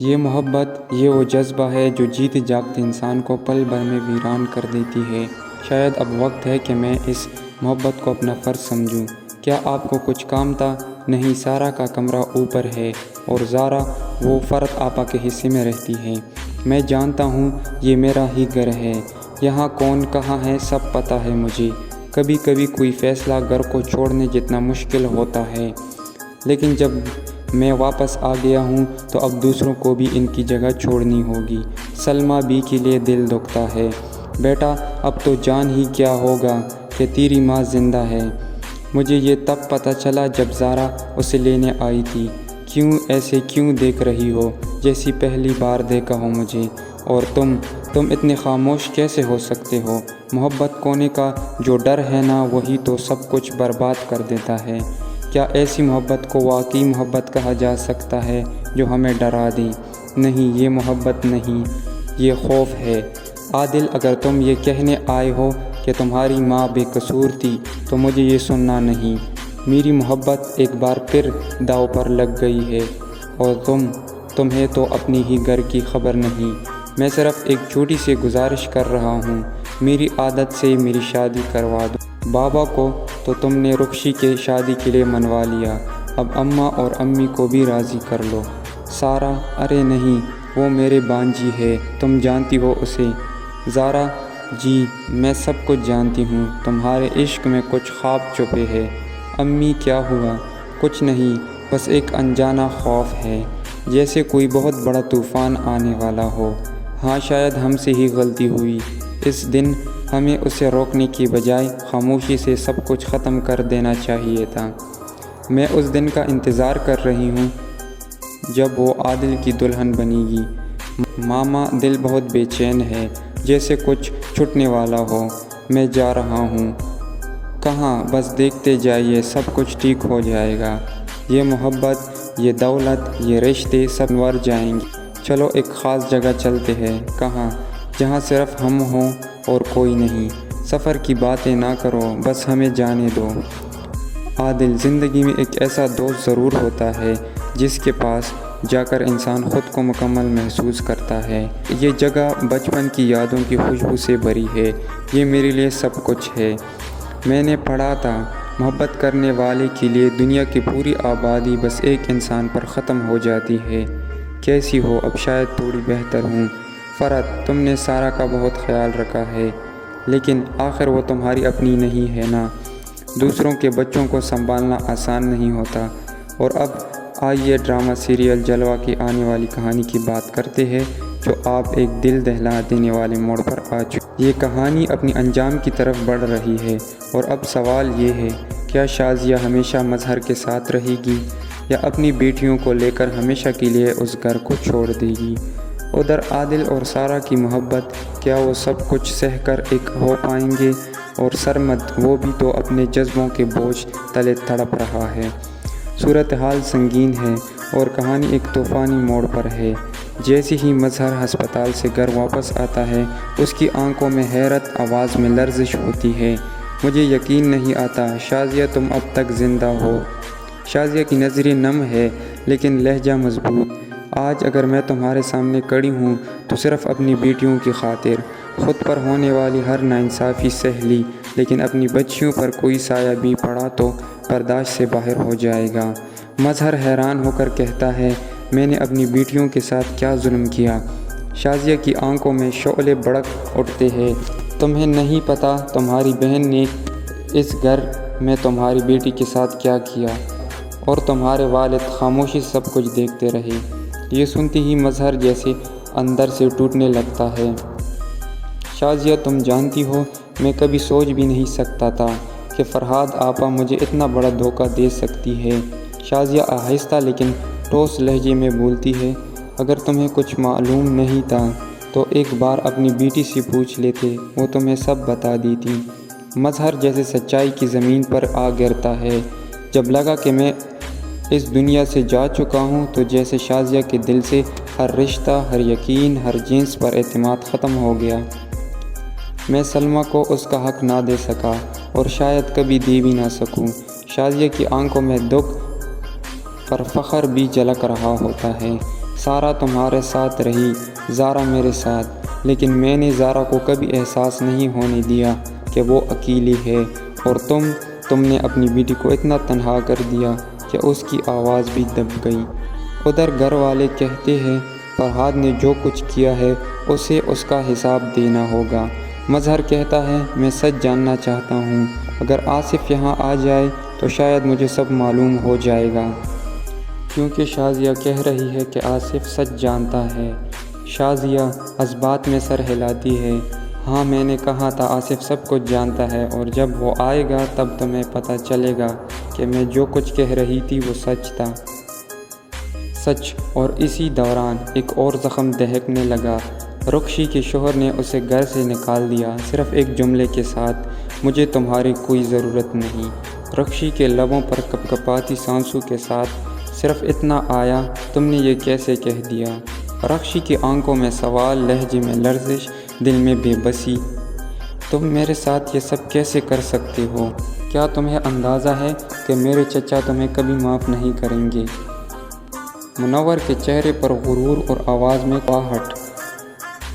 یہ محبت، یہ وہ جذبہ ہے جو جیتے جاگتے انسان کو پل بھر میں ویران کر دیتی ہے۔ شاید اب وقت ہے کہ میں اس محبت کو اپنا فرض سمجھوں۔ کیا آپ کو کچھ کام تھا؟ نہیں، سارا کا کمرہ اوپر ہے اور زارا وہ فرد آپا کے حصے میں رہتی ہے۔ میں جانتا ہوں یہ میرا ہی گھر ہے، یہاں کون کہاں ہے سب پتہ ہے مجھے۔ کبھی کبھی کوئی فیصلہ گھر کو چھوڑنے جتنا مشکل ہوتا ہے، لیکن جب میں واپس آ گیا ہوں تو اب دوسروں کو بھی ان کی جگہ چھوڑنی ہوگی۔ سلمیٰ بی کے لیے دل دکھتا ہے۔ بیٹا اب تو جان ہی کیا ہوگا کہ تیری ماں زندہ ہے۔ مجھے یہ تب پتہ چلا جب زارا اسے لینے آئی تھی۔ کیوں ایسے کیوں دیکھ رہی ہو جیسی پہلی بار دیکھا ہو مجھے؟ اور تم اتنے خاموش کیسے ہو سکتے ہو؟ محبت کھونے کا جو ڈر ہے نا، وہی تو سب کچھ برباد کر دیتا ہے۔ کیا ایسی محبت کو واقعی محبت کہا جا سکتا ہے جو ہمیں ڈرا دے؟ نہیں، یہ محبت نہیں، یہ خوف ہے۔ عادل، اگر تم یہ کہنے آئے ہو کہ تمہاری ماں بے قصور تھی تو مجھے یہ سننا نہیں۔ میری محبت ایک بار پھر داؤ پر لگ گئی ہے، اور تمہیں تو اپنی ہی گھر کی خبر نہیں۔ میں صرف ایک چھوٹی سی گزارش کر رہا ہوں، میری عادت سے میری شادی کروا دو۔ بابا کو تو تم نے رخشی کے شادی کے لیے منوا لیا، اب اماں اور امی کو بھی راضی کر لو۔ سارا، ارے نہیں، وہ میرے بانجی ہے، تم جانتی ہو اسے۔ زارا، جی میں سب کچھ جانتی ہوں، تمہارے عشق میں کچھ خواب چھپے ہیں۔ امی، کیا ہوا؟ کچھ نہیں، بس ایک انجانا خوف ہے، جیسے کوئی بہت بڑا طوفان آنے والا ہو۔ ہاں، شاید ہم سے ہی غلطی ہوئی اس دن، ہمیں اسے روکنے کی بجائے خاموشی سے سب کچھ ختم کر دینا چاہیے تھا۔ میں اس دن کا انتظار کر رہی ہوں جب وہ عادل کی دلہن بنے گی۔ ماما، دل بہت بے چین ہے، جیسے کچھ چھوٹنے والا ہو۔ میں جا رہا ہوں۔ کہاں؟ بس دیکھتے جائیے، سب کچھ ٹھیک ہو جائے گا۔ یہ محبت، یہ دولت، یہ رشتے سب سنور جائیں گے۔ چلو ایک خاص جگہ چلتے ہیں۔ کہاں؟ جہاں صرف ہم ہوں اور کوئی نہیں۔ سفر کی باتیں نہ کرو، بس ہمیں جانے دو۔ عادل، زندگی میں ایک ایسا دوست ضرور ہوتا ہے جس کے پاس جا کر انسان خود کو مکمل محسوس کرتا ہے۔ یہ جگہ بچپن کی یادوں کی خوشبو سے بھری ہے، یہ میرے لیے سب کچھ ہے۔ میں نے پڑھا تھا، محبت کرنے والے کے لیے دنیا کی پوری آبادی بس ایک انسان پر ختم ہو جاتی ہے۔ کیسی ہو؟ اب شاید تھوڑی بہتر ہوں۔ فرحت، تم نے سارا کا بہت خیال رکھا ہے، لیکن آخر وہ تمہاری اپنی نہیں ہے نا۔ دوسروں کے بچوں کو سنبھالنا آسان نہیں ہوتا۔ اور اب آئیے ڈرامہ سیریل جلوہ کی آنے والی کہانی کی بات کرتے ہیں، جو آپ ایک دل دہلا دینے والے موڑ پر آ چکی۔ یہ کہانی اپنی انجام کی طرف بڑھ رہی ہے، اور اب سوال یہ ہے، کیا شازیہ ہمیشہ مظہر کے ساتھ رہے گی یا اپنی بیٹیوں کو لے کر ہمیشہ کے لیے اس گھر کو چھوڑ دے گی؟ ادھر عادل اور سارا کی محبت، کیا وہ سب کچھ سہ کر ایک ہو پائیں گے؟ اور سرمد، وہ بھی تو اپنے جذبوں کے بوجھ تلے تڑپ رہا ہے۔ صورتحال سنگین ہے اور کہانی ایک طوفانی موڑ پر ہے۔ جیسے ہی مظہر ہسپتال سے گھر واپس آتا ہے، اس کی آنکھوں میں حیرت، آواز میں لرزش ہوتی ہے۔ مجھے یقین نہیں آتا، شازیہ تم اب تک زندہ ہو۔ شازیہ کی نظریں نم ہے لیکن لہجہ مضبوط۔ آج اگر میں تمہارے سامنے کھڑی ہوں تو صرف اپنی بیٹیوں کی خاطر۔ خود پر ہونے والی ہر ناانصافی سہ لی، لیکن اپنی بچیوں پر کوئی سایہ بھی پڑا تو برداشت سے باہر ہو جائے گا۔ مظہر حیران ہو کر کہتا ہے، میں نے اپنی بیٹیوں کے ساتھ کیا ظلم کیا؟ شازیہ کی آنکھوں میں شعلے بھڑک اٹھتے ہیں۔ تمہیں نہیں پتہ تمہاری بہن نے اس گھر میں تمہاری بیٹی کے ساتھ کیا کیا، اور تمہارے والد خاموشی سے سب کچھ دیکھتے رہے۔ یہ سنتی ہی مظہر جیسے اندر سے ٹوٹنے لگتا ہے۔ شازیہ، تم جانتی ہو، میں کبھی سوچ بھی نہیں سکتا تھا کہ فرحاد آپا مجھے اتنا بڑا دھوکہ دے سکتی ہے۔ شازیہ آہستہ لیکن ٹھوس لہجے میں بولتی ہے، اگر تمہیں کچھ معلوم نہیں تھا تو ایک بار اپنی بیٹی سے پوچھ لیتے، وہ تمہیں سب بتا دیتی۔ مظہر جیسے سچائی کی زمین پر آ گرتا ہے۔ جب لگا کہ میں اس دنیا سے جا چکا ہوں تو جیسے شازیہ کے دل سے ہر رشتہ، ہر یقین، ہر جنس پر اعتماد ختم ہو گیا۔ میں سلمیٰ کو اس کا حق نہ دے سکا، اور شاید کبھی دے بھی نہ سکوں۔ شازیہ کی آنکھوں میں دکھ پر فخر بھی جھلک رہا ہوتا ہے۔ سارا تمہارے ساتھ رہی، زارا میرے ساتھ، لیکن میں نے زارا کو کبھی احساس نہیں ہونے دیا کہ وہ اکیلی ہے، اور تم نے اپنی بیٹی کو اتنا تنہا کر دیا کہ اس کی آواز بھی دب گئی۔ ادھر گھر والے کہتے ہیں فرحاد نے جو کچھ کیا ہے اسے اس کا حساب دینا ہوگا۔ مظہر کہتا ہے میں سچ جاننا چاہتا ہوں، اگر آصف یہاں آ جائے تو شاید مجھے سب معلوم ہو جائے گا، کیونکہ شازیہ کہہ رہی ہے کہ آصف سچ جانتا ہے۔ شازیہ اس بات میں سر ہلاتی ہے، ہاں میں نے کہا تھا آصف سب کچھ جانتا ہے، اور جب وہ آئے گا تب تمہیں پتہ چلے گا کہ میں جو کچھ کہہ رہی تھی وہ سچ تھا، سچ۔ اور اسی دوران ایک اور زخم دہکنے لگا۔ رخشی کے شوہر نے اسے گھر سے نکال دیا، صرف ایک جملے کے ساتھ، مجھے تمہاری کوئی ضرورت نہیں۔ رخشی کے لبوں پر کپکپاتی سانسوں کے ساتھ صرف اتنا آیا، تم نے یہ کیسے کہہ دیا؟ رخشی کی آنکھوں میں سوال، لہجے میں لرزش، دل میں بے بسی۔ تم میرے ساتھ یہ سب کیسے کر سکتے ہو؟ کیا تمہیں اندازہ ہے کہ میرے چچا تمہیں کبھی معاف نہیں کریں گے؟ منور کے چہرے پر غرور اور آواز میں قہقہاہٹ۔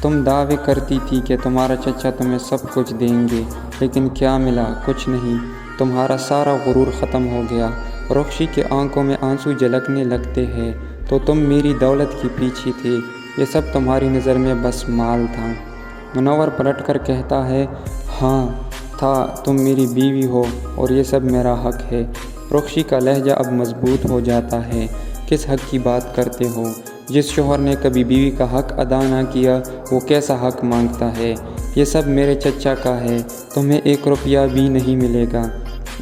تم دعوے کرتی تھی کہ تمہارا چچا تمہیں سب کچھ دیں گے، لیکن کیا ملا؟ کچھ نہیں، تمہارا سارا غرور ختم ہو گیا۔ رخشی کے آنکھوں میں آنسو جھلکنے لگتے ہیں، تو تم میری دولت کے پیچھے تھے، یہ سب تمہاری نظر میں بس مال تھا۔ منور پلٹ کر کہتا ہے، ہاں تھا، تم میری بیوی ہو اور یہ سب میرا حق ہے۔ رخشی کا لہجہ اب مضبوط ہو جاتا ہے، کس حق کی بات کرتے ہو؟ جس شوہر نے کبھی بیوی کا حق ادا نہ کیا وہ کیسا حق مانگتا ہے؟ یہ سب میرے چچا کا ہے، تمہیں 1 روپیہ بھی نہیں ملے گا۔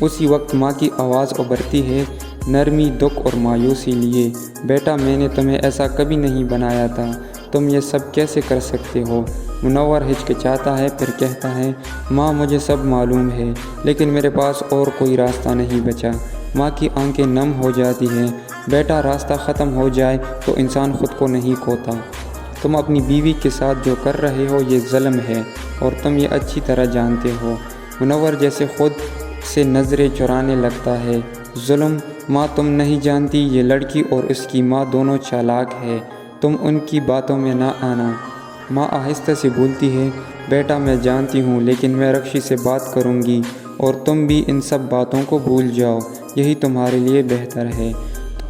اسی وقت ماں کی آواز ابھرتی ہے، نرمی، دکھ اور مایوسی لیے، بیٹا میں نے تمہیں ایسا کبھی نہیں بنایا تھا، تم یہ سب کیسے کر سکتے ہو؟ منور ہچکچاتا ہے، پھر کہتا ہے، ماں مجھے سب معلوم ہے، لیکن میرے پاس اور کوئی راستہ نہیں بچا۔ ماں کی آنکھیں نم ہو جاتی ہیں، بیٹا راستہ ختم ہو جائے تو انسان خود کو نہیں کھوتا۔ تم اپنی بیوی کے ساتھ جو کر رہے ہو یہ ظلم ہے، اور تم یہ اچھی طرح جانتے ہو۔ منور جیسے خود سے نظریں چرانے لگتا ہے، ظلم؟ ماں تم نہیں جانتی، یہ لڑکی اور اس کی ماں دونوں چالاک ہے، تم ان کی باتوں میں نہ آنا۔ ماں آہستہ سے بولتی ہے، بیٹا میں جانتی ہوں، لیکن میں رخشی سے بات کروں گی، اور تم بھی ان سب باتوں کو بھول جاؤ، یہی تمہارے لیے بہتر ہے۔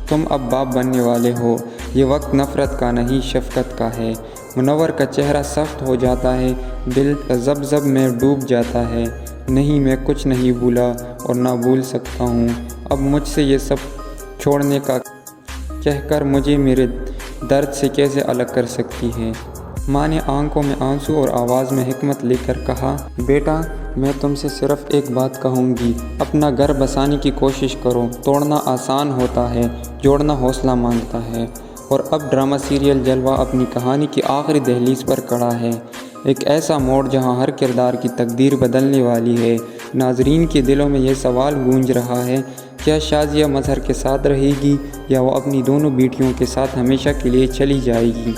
تم اب باپ بننے والے ہو، یہ وقت نفرت کا نہیں شفقت کا ہے۔ منور کا چہرہ سخت ہو جاتا ہے، دل ذب میں ڈوب جاتا ہے۔ نہیں، میں کچھ نہیں بھولا اور نہ بھول سکتا ہوں، اب مجھ سے یہ سب چھوڑنے کا کہہ کر مجھے میرے درد سے کیسے الگ کر سکتی ہے؟ ماں نے آنکھوں میں آنسو اور آواز میں حکمت لے کر کہا، بیٹا میں تم سے صرف ایک بات کہوں گی، اپنا گھر بسانے کی کوشش کرو، توڑنا آسان ہوتا ہے، جوڑنا حوصلہ مانگتا ہے۔ اور اب ڈرامہ سیریل جلوہ اپنی کہانی کی آخری دہلیز پر کھڑا ہے، ایک ایسا موڑ جہاں ہر کردار کی تقدیر بدلنے والی ہے۔ ناظرین کے دلوں میں یہ سوال گونج رہا ہے، کیا شازیہ مظہر کے ساتھ رہے گی یا وہ اپنی دونوں بیٹیوں کے ساتھ ہمیشہ کے لیے چلی جائے گی؟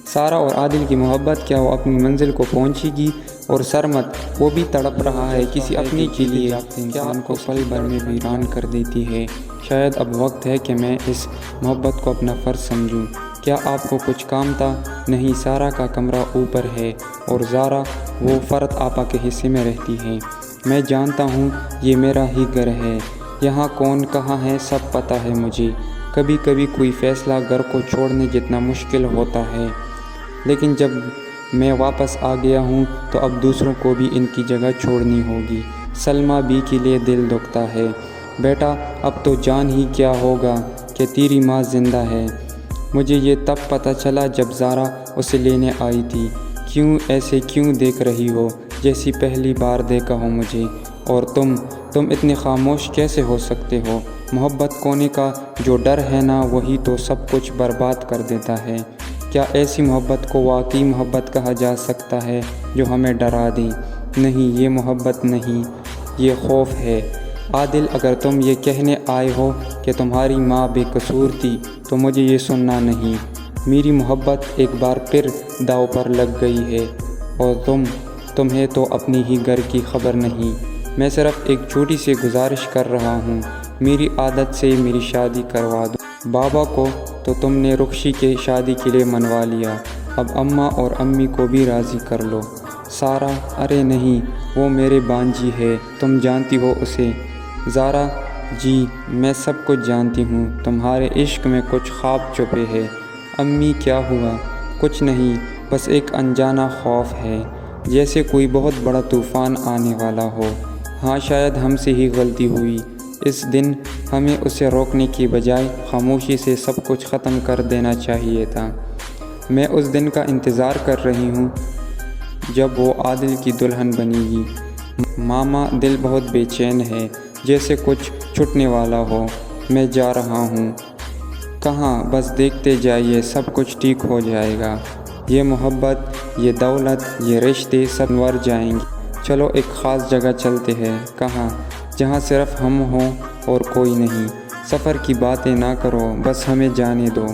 سارا اور عادل کی محبت کیا وہ اپنی منزل کو پہنچے گی؟ اور سرمد، وہ بھی تڑپ رہا ہے کسی اپنے کے لیے، انسان کو پل بھر میں ویران کر دیتی ہے۔ شاید اب وقت ہے کہ میں اس محبت کو اپنا فرض سمجھوں۔ کیا آپ کو کچھ کام تھا؟ نہیں، سارا کا کمرہ اوپر ہے اور زارا وہ فرت آپا کے حصے میں رہتی ہے۔ میں جانتا ہوں یہ میرا ہی گھر ہے، یہاں کون کہاں ہے سب پتہ ہے مجھے۔ کبھی کبھی کوئی فیصلہ گھر کو چھوڑنے جتنا مشکل ہوتا ہے، لیکن جب میں واپس آ گیا ہوں تو اب دوسروں کو بھی ان کی جگہ چھوڑنی ہوگی۔ سلمیٰ بی کے لیے دل دکھتا ہے، بیٹا اب تو جان ہی کیا ہوگا کہ تیری ماں زندہ ہے۔ مجھے یہ تب پتہ چلا جب زارا اسے لینے آئی تھی۔ کیوں ایسے کیوں دیکھ رہی ہو جیسی پہلی بار دیکھا ہو مجھے؟ اور تم اتنے خاموش کیسے ہو سکتے ہو؟ محبت کھونے کا جو ڈر ہے نا، وہی تو سب کچھ برباد کر دیتا ہے۔ کیا ایسی محبت کو واقعی محبت کہا جا سکتا ہے جو ہمیں ڈرا دے؟ نہیں، یہ محبت نہیں، یہ خوف ہے۔ عادل، اگر تم یہ کہنے آئے ہو کہ تمہاری ماں بے قصور تھی تو مجھے یہ سننا نہیں۔ میری محبت ایک بار پھر داؤ پر لگ گئی ہے، اور تمہیں تو اپنی ہی گھر کی خبر نہیں۔ میں صرف ایک چھوٹی سی گزارش کر رہا ہوں، میری عادت سے میری شادی کروا دو۔ بابا کو تو تم نے رخشی کے شادی کے لیے منوا لیا، اب اماں اور امی کو بھی راضی کر لو۔ سارہ: ارے نہیں، وہ میرے بانجی ہے، تم جانتی ہو اسے۔ زارا: جی میں سب کچھ جانتی ہوں، تمہارے عشق میں کچھ خواب چھپے ہیں۔ امی: کیا ہوا؟ کچھ نہیں، بس ایک انجانا خوف ہے، جیسے کوئی بہت بڑا طوفان آنے والا ہو۔ ہاں شاید ہم سے ہی غلطی ہوئی، اس دن ہمیں اسے روکنے کی بجائے خاموشی سے سب کچھ ختم کر دینا چاہیے تھا۔ میں اس دن کا انتظار کر رہی ہوں جب وہ عادل کی دلہن بنے گی۔ ماما دل بہت بے چین ہے، جیسے کچھ چھوٹنے والا ہو۔ میں جا رہا ہوں۔ کہاں؟ بس دیکھتے جائیے، سب کچھ ٹھیک ہو جائے گا۔ یہ محبت، یہ دولت، یہ رشتے سب سنور جائیں گے۔ چلو ایک خاص جگہ چلتے ہیں۔ کہاں؟ جہاں صرف ہم ہوں اور کوئی نہیں۔ سفر کی باتیں نہ کرو، بس ہمیں جانے دو۔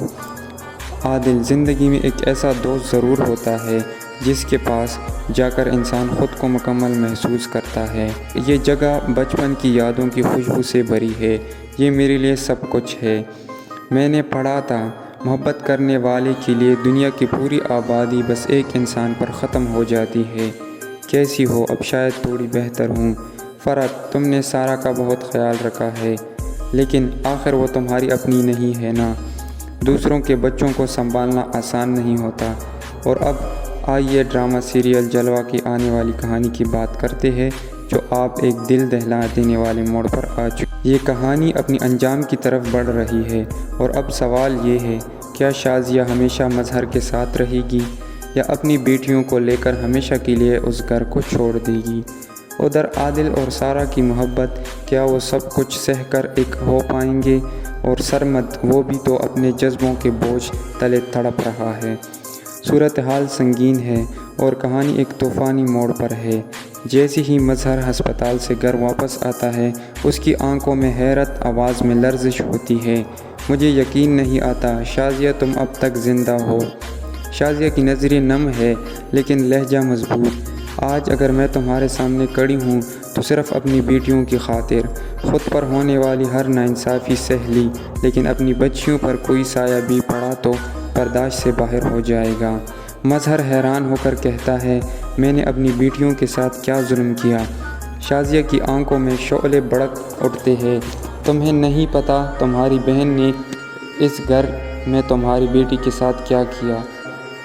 عادل: زندگی میں ایک ایسا دوست ضرور ہوتا ہے جس کے پاس جا کر انسان خود کو مکمل محسوس کرتا ہے۔ یہ جگہ بچپن کی یادوں کی خوشبو سے بھری ہے، یہ میرے لیے سب کچھ ہے۔ میں نے پڑھا تھا، محبت کرنے والے کے لیے دنیا کی پوری آبادی بس ایک انسان پر ختم ہو جاتی ہے۔ کیسی ہو؟ اب شاید تھوڑی بہتر ہوں۔ فرحت: تم نے سارہ کا بہت خیال رکھا ہے، لیکن آخر وہ تمہاری اپنی نہیں ہے نا۔ دوسروں کے بچوں کو سنبھالنا آسان نہیں ہوتا۔ اور اب آئیے ڈرامہ سیریل جلوہ کی آنے والی کہانی کی بات کرتے ہیں، جو آپ ایک دل دہلا دینے والے موڑ پر آ چکی۔ یہ کہانی اپنی انجام کی طرف بڑھ رہی ہے، اور اب سوال یہ ہے، کیا شازیہ ہمیشہ مظہر کے ساتھ رہے گی، یا اپنی بیٹیوں کو لے کر ہمیشہ کے لیے اس گھر کو چھوڑ دے گی؟ ادھر عادل اور سارہ کی محبت، کیا وہ سب کچھ سہ کر ایک ہو پائیں گے؟ اور سرمد، وہ بھی تو اپنے جذبوں کے بوجھ تلے تڑپ رہا ہے۔ صورتحال سنگین ہے اور کہانی ایک طوفانی موڑ پر ہے۔ جیسے ہی مظہر ہسپتال سے گھر واپس آتا ہے، اس کی آنکھوں میں حیرت، آواز میں لرزش ہوتی ہے۔ مجھے یقین نہیں آتا شازیہ تم اب تک زندہ ہو۔ شازیہ کی نظریں نم ہے لیکن لہجہ مضبوط۔ آج اگر میں تمہارے سامنے کھڑی ہوں تو صرف اپنی بیٹیوں کی خاطر۔ خود پر ہونے والی ہر ناانصافی سہ لی، لیکن اپنی بچیوں پر کوئی سایہ بھی پڑا تو برداشت سے باہر ہو جائے گا۔ مظہر حیران ہو کر کہتا ہے، میں نے اپنی بیٹیوں کے ساتھ کیا ظلم کیا؟ شازیہ کی آنکھوں میں شعلے بھڑک اٹھتے ہیں۔ تمہیں نہیں پتہ تمہاری بہن نے اس گھر میں تمہاری بیٹی کے ساتھ کیا کیا،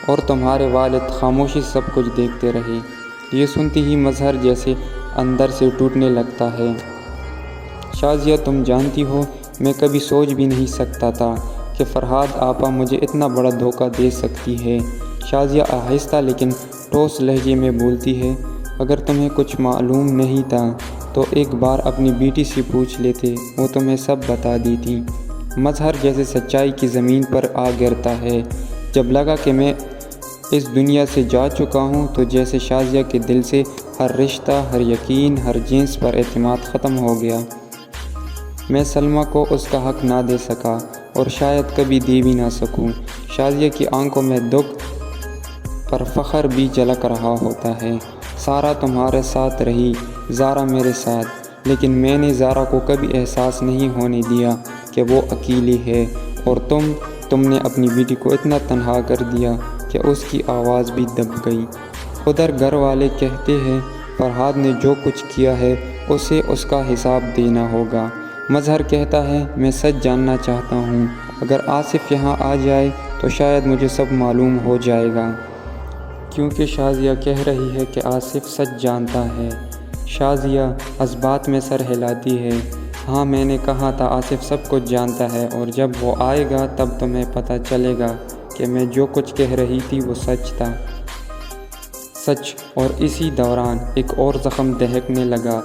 اور تمہارے والد خاموشی سے سب کچھ دیکھتے رہے۔ یہ سنتی ہی مظہر جیسے اندر سے ٹوٹنے لگتا ہے۔ شازیہ تم جانتی ہو، میں کبھی سوچ بھی نہیں سکتا تھا کہ فرحاد آپا مجھے اتنا بڑا دھوکہ دے سکتی ہے۔ شازیہ آہستہ لیکن ٹھوس لہجے میں بولتی ہے، اگر تمہیں کچھ معلوم نہیں تھا تو ایک بار اپنی بیٹی سے پوچھ لیتے، وہ تمہیں سب بتا دیتی۔ مظہر جیسے سچائی کی زمین پر آ گرتا ہے۔ جب لگا کہ میں اس دنیا سے جا چکا ہوں تو جیسے شازیہ کے دل سے ہر رشتہ، ہر یقین، ہر جنس پر اعتماد ختم ہو گیا۔ میں سلمیٰ کو اس کا حق نہ دے سکا، اور شاید کبھی دے بھی نہ سکوں۔ شازیہ کی آنکھوں میں دکھ پر فخر بھی جھلک رہا ہوتا ہے۔ سارہ تمہارے ساتھ رہی، زارا میرے ساتھ، لیکن میں نے زارا کو کبھی احساس نہیں ہونے دیا کہ وہ اکیلی ہے، اور تم نے اپنی بیٹی کو اتنا تنہا کر دیا کہ اس کی آواز بھی دب گئی۔ ادھر گھر والے کہتے ہیں، فرحاد نے جو کچھ کیا ہے اسے اس کا حساب دینا ہوگا۔ مظہر کہتا ہے، میں سچ جاننا چاہتا ہوں، اگر آصف یہاں آ جائے تو شاید مجھے سب معلوم ہو جائے گا۔ کیونکہ شازیہ کہہ رہی ہے کہ آصف سچ جانتا ہے۔ شازیہ اس بات میں سر ہلاتی ہے، ہاں میں نے کہا تھا آصف سب کچھ جانتا ہے، اور جب وہ آئے گا تب تمہیں پتہ چلے گا کہ میں جو کچھ کہہ رہی تھی وہ سچ تھا۔ سچ۔ اور اسی دوران ایک اور زخم دہکنے لگا۔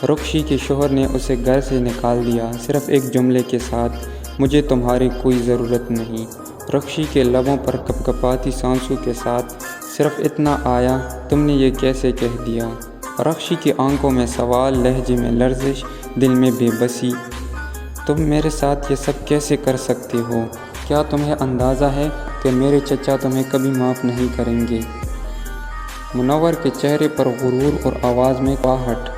رخشی کے شوہر نے اسے گھر سے نکال دیا، صرف ایک جملے کے ساتھ، مجھے تمہاری کوئی ضرورت نہیں۔ رخشی کے لبوں پر کپکپاتی سانسوں کے ساتھ صرف اتنا آیا، تم نے یہ کیسے کہہ دیا؟ رخشی کی آنکھوں میں سوال، لہجے میں لرزش، دل میں بے بسی۔ تم میرے ساتھ یہ سب کیسے کر سکتے ہو؟ کیا تمہیں اندازہ ہے کہ میرے چچا تمہیں کبھی معاف نہیں کریں گے؟ منور کے چہرے پر غرور اور آواز میں کاہٹ۔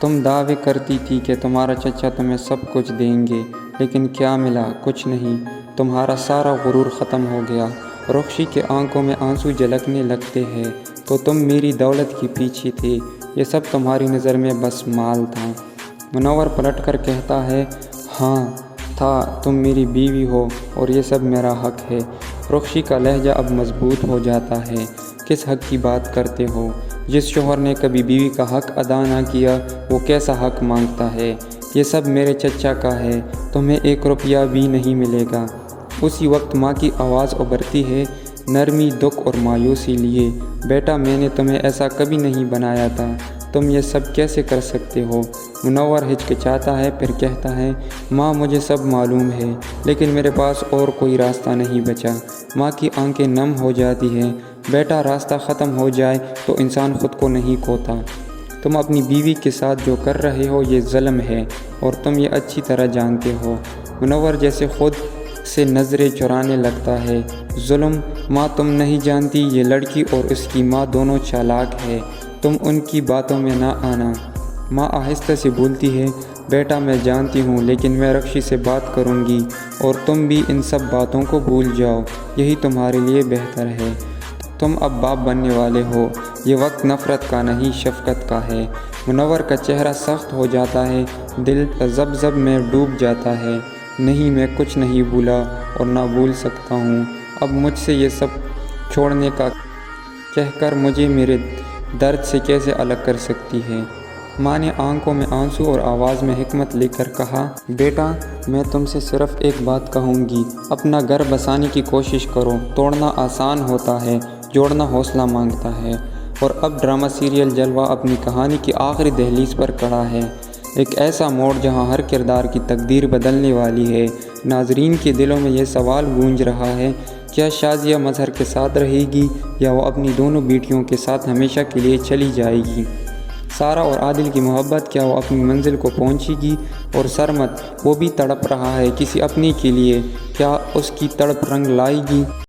تم دعوے کرتی تھی کہ تمہارا چچا تمہیں سب کچھ دیں گے، لیکن کیا ملا؟ کچھ نہیں۔ تمہارا سارا غرور ختم ہو گیا۔ رخشی کے آنکھوں میں آنسو جھلکنے لگتے ہیں۔ تو تم میری دولت کے پیچھے تھے، یہ سب تمہاری نظر میں بس مال تھا۔ منور پلٹ کر کہتا ہے، ہاں تھا، تم میری بیوی ہو اور یہ سب میرا حق ہے۔ رخشی کا لہجہ اب مضبوط ہو جاتا ہے۔ کس حق کی بات کرتے ہو؟ جس شوہر نے کبھی بیوی کا حق ادا نہ کیا وہ کیسا حق مانگتا ہے؟ یہ سب میرے چچا کا ہے، تمہیں 1 روپیہ بھی نہیں ملے گا۔ اسی وقت ماں کی آواز ابھرتی ہے، نرمی، دکھ اور مایوسی لیے۔ بیٹا، میں نے تمہیں ایسا کبھی نہیں بنایا تھا، تم یہ سب کیسے کر سکتے ہو؟ منور ہچکچاتا ہے، پھر کہتا ہے، ماں مجھے سب معلوم ہے، لیکن میرے پاس اور کوئی راستہ نہیں بچا۔ ماں کی آنکھیں نم ہو جاتی ہیں۔ بیٹا، راستہ ختم ہو جائے تو انسان خود کو نہیں کھوتا۔ تم اپنی بیوی کے ساتھ جو کر رہے ہو یہ ظلم ہے اور تم یہ اچھی طرح جانتے ہو۔ منور جیسے خود سے نظریں چرانے لگتا ہے۔ ظلم؟ ماں تم نہیں جانتی، یہ لڑکی اور اس کی ماں دونوں چالاک ہے، تم ان کی باتوں میں نہ آنا۔ ماں آہستہ سے بولتی ہے، بیٹا میں جانتی ہوں، لیکن میں رخشی سے بات کروں گی اور تم بھی ان سب باتوں کو بھول جاؤ، یہی تمہارے لیے بہتر ہے۔ تم اب باپ بننے والے ہو، یہ وقت نفرت کا نہیں شفقت کا ہے۔ منور کا چہرہ سخت ہو جاتا ہے، دل تذبذب میں ڈوب جاتا ہے۔ نہیں، میں کچھ نہیں بھولا اور نہ بھول سکتا ہوں۔ اب مجھ سے یہ سب چھوڑنے کا کہہ کر مجھے میرے درد سے کیسے الگ کر سکتی ہے؟ ماں نے آنکھوں میں آنسو اور آواز میں حکمت لے کر کہا، بیٹا میں تم سے صرف ایک بات کہوں گی، اپنا گھر بسانے کی کوشش کرو۔ توڑنا آسان ہوتا ہے، جوڑنا حوصلہ مانگتا ہے۔ اور اب ڈرامہ سیریل جلوہ اپنی کہانی کی آخری دہلیز پر کھڑا ہے، ایک ایسا موڑ جہاں ہر کردار کی تقدیر بدلنے والی ہے۔ ناظرین کے دلوں میں یہ سوال گونج رہا ہے، کیا شازیہ مظہر کے ساتھ رہے گی یا وہ اپنی دونوں بیٹیوں کے ساتھ ہمیشہ کے لیے چلی جائے گی؟ سارا اور عادل کی محبت، کیا وہ اپنی منزل کو پہنچے گی؟ اور سرمد، وہ بھی تڑپ رہا ہے کسی اپنے کے لیے، کیا اس کی تڑپ رنگ لائے گی؟